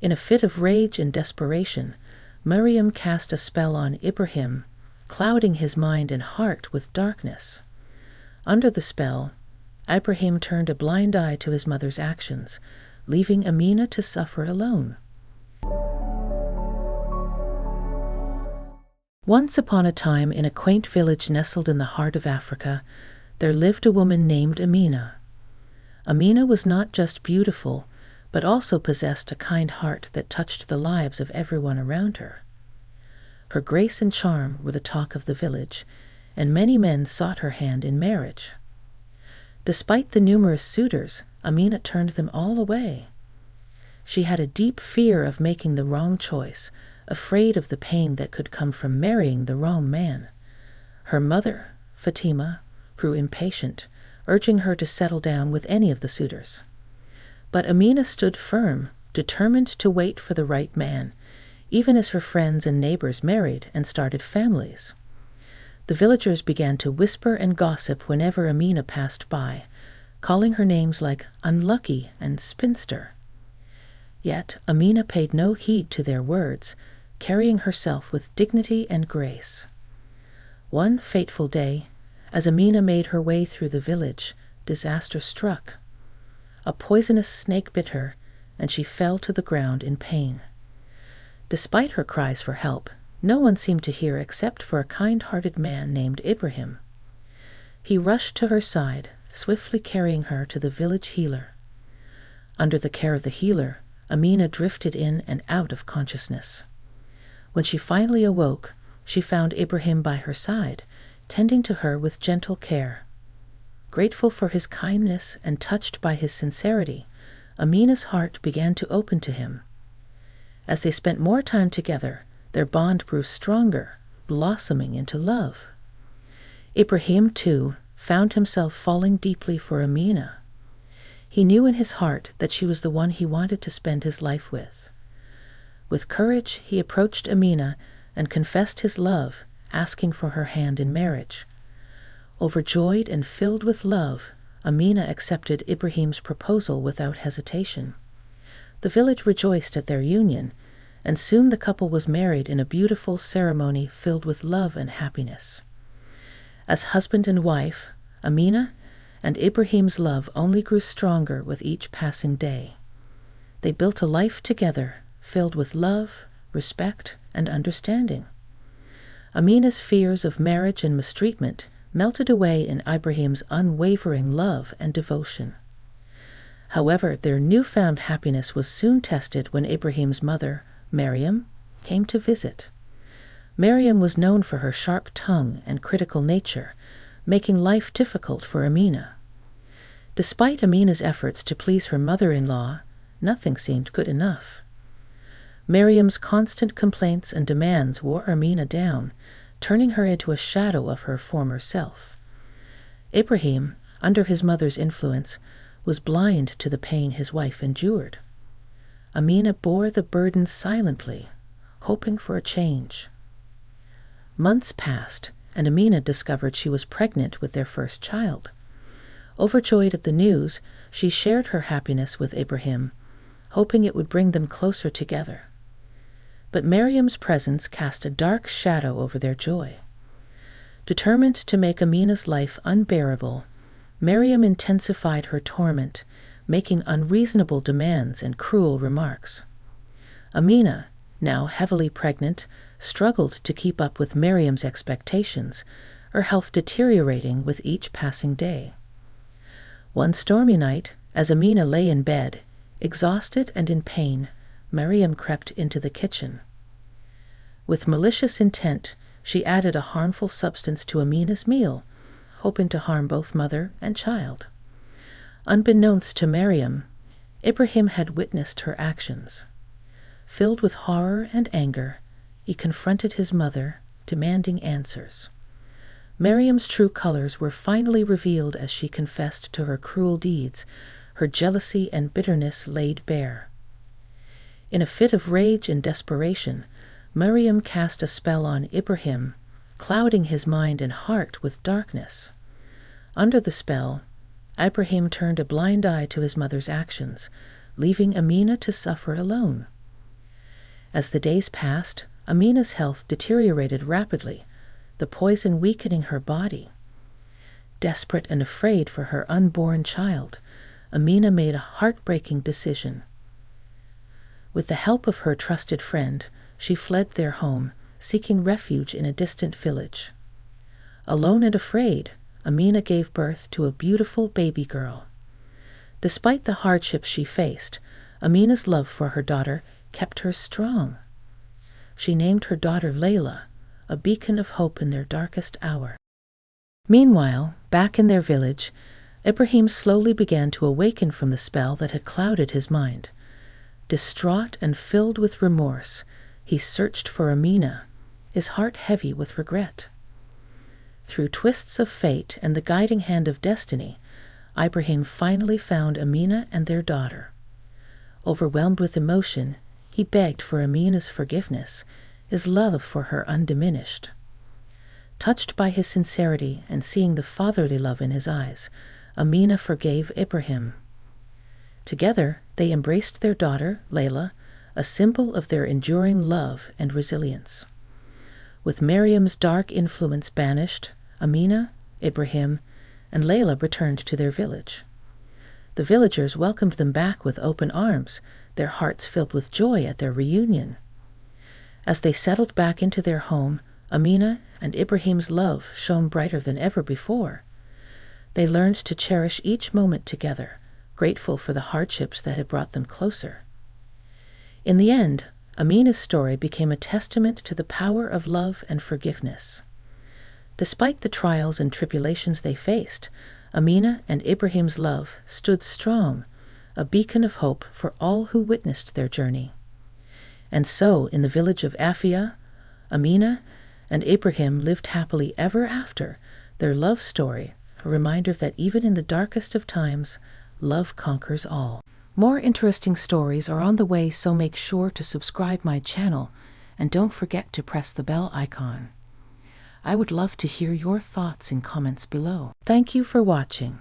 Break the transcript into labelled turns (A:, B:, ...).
A: In a fit of rage and desperation, Miriam cast a spell on Ibrahim, clouding his mind and heart with darkness. Under the spell, Ibrahim turned a blind eye to his mother's actions, leaving Amina to suffer alone. Once upon a time, in a quaint village nestled in the heart of Africa, there lived a woman named Amina. Amina was not just beautiful, but also possessed a kind heart that touched the lives of everyone around her. Her grace and charm were the talk of the village, and many men sought her hand in marriage. Despite the numerous suitors, Amina turned them all away. She had a deep fear of making the wrong choice, afraid of the pain that could come from marrying the wrong man. Her mother, Fatima, grew impatient, urging her to settle down with any of the suitors. But Amina stood firm, determined to wait for the right man, even as her friends and neighbors married and started families. The villagers began to whisper and gossip whenever Amina passed by, calling her names like unlucky and spinster. Yet Amina paid no heed to their words, carrying herself with dignity and grace. One fateful day, as Amina made her way through the village, disaster struck. A poisonous snake bit her, and she fell to the ground in pain. Despite her cries for help, no one seemed to hear except for a kind-hearted man named Ibrahim. He rushed to her side, swiftly carrying her to the village healer. Under the care of the healer, Amina drifted in and out of consciousness. When she finally awoke, she found Ibrahim by her side, tending to her with gentle care. Grateful for his kindness and touched by his sincerity, Amina's heart began to open to him. As they spent more time together, their bond grew stronger, blossoming into love. Ibrahim, too, found himself falling deeply for Amina. He knew in his heart that she was the one he wanted to spend his life with. With courage, he approached Amina and confessed his love, asking for her hand in marriage. Overjoyed and filled with love, Amina accepted Ibrahim's proposal without hesitation. The village rejoiced at their union, and soon the couple was married in a beautiful ceremony filled with love and happiness. As husband and wife, Amina and Ibrahim's love only grew stronger with each passing day. They built a life together, filled with love, respect, and understanding. Amina's fears of marriage and mistreatment melted away in Ibrahim's unwavering love and devotion. However, their newfound happiness was soon tested when Ibrahim's mother, Miriam, came to visit. Miriam was known for her sharp tongue and critical nature, making life difficult for Amina. Despite Amina's efforts to please her mother-in-law, nothing seemed good enough. Miriam's constant complaints and demands wore Amina down, turning her into a shadow of her former self. Ibrahim, under his mother's influence, was blind to the pain his wife endured. Amina bore the burden silently, hoping for a change. Months passed, and Amina discovered she was pregnant with their first child. Overjoyed at the news, she shared her happiness with Ibrahim, hoping it would bring them closer together. But Miriam's presence cast a dark shadow over their joy. Determined to make Amina's life unbearable, Miriam intensified her torment, making unreasonable demands and cruel remarks. Amina, now heavily pregnant, struggled to keep up with Miriam's expectations, her health deteriorating with each passing day. One stormy night, as Amina lay in bed, exhausted and in pain, Miriam crept into the kitchen. With malicious intent, she added a harmful substance to Amina's meal, hoping to harm both mother and child. Unbeknownst to Miriam, Ibrahim had witnessed her actions. Filled with horror and anger, he confronted his mother, demanding answers. Miriam's true colors were finally revealed as she confessed to her cruel deeds, her jealousy and bitterness laid bare. In a fit of rage and desperation, Miriam cast a spell on Ibrahim, clouding his mind and heart with darkness. Under the spell, Ibrahim turned a blind eye to his mother's actions, leaving Amina to suffer alone. As the days passed, Amina's health deteriorated rapidly, the poison weakening her body. Desperate and afraid for her unborn child, Amina made a heartbreaking decision. With the help of her trusted friend, she fled their home, seeking refuge in a distant village. Alone and afraid, Amina gave birth to a beautiful baby girl. Despite the hardships she faced, Amina's love for her daughter kept her strong. She named her daughter Layla, a beacon of hope in their darkest hour. Meanwhile, back in their village, Ibrahim slowly began to awaken from the spell that had clouded his mind. Distraught and filled with remorse, he searched for Amina, his heart heavy with regret. Through twists of fate and the guiding hand of destiny, Ibrahim finally found Amina and their daughter. Overwhelmed with emotion, he begged for Amina's forgiveness, his love for her undiminished. Touched by his sincerity and seeing the fatherly love in his eyes, Amina forgave Ibrahim. Together, they embraced their daughter, Layla, a symbol of their enduring love and resilience. With Miriam's dark influence banished, Amina, Ibrahim, and Layla returned to their village. The villagers welcomed them back with open arms, their hearts filled with joy at their reunion. As they settled back into their home, Amina and Ibrahim's love shone brighter than ever before. They learned to cherish each moment together, grateful for the hardships that had brought them closer. In the end, Amina's story became a testament to the power of love and forgiveness. Despite the trials and tribulations they faced, Amina and Ibrahim's love stood strong, a beacon of hope for all who witnessed their journey. And so, in the village of Afia, Amina and Ibrahim lived happily ever after, their love story, a reminder that even in the darkest of times, love conquers all. More interesting stories are on the way, so make sure to subscribe my channel and don't forget to press the bell icon. I would love to hear your thoughts in comments below. Thank you for watching.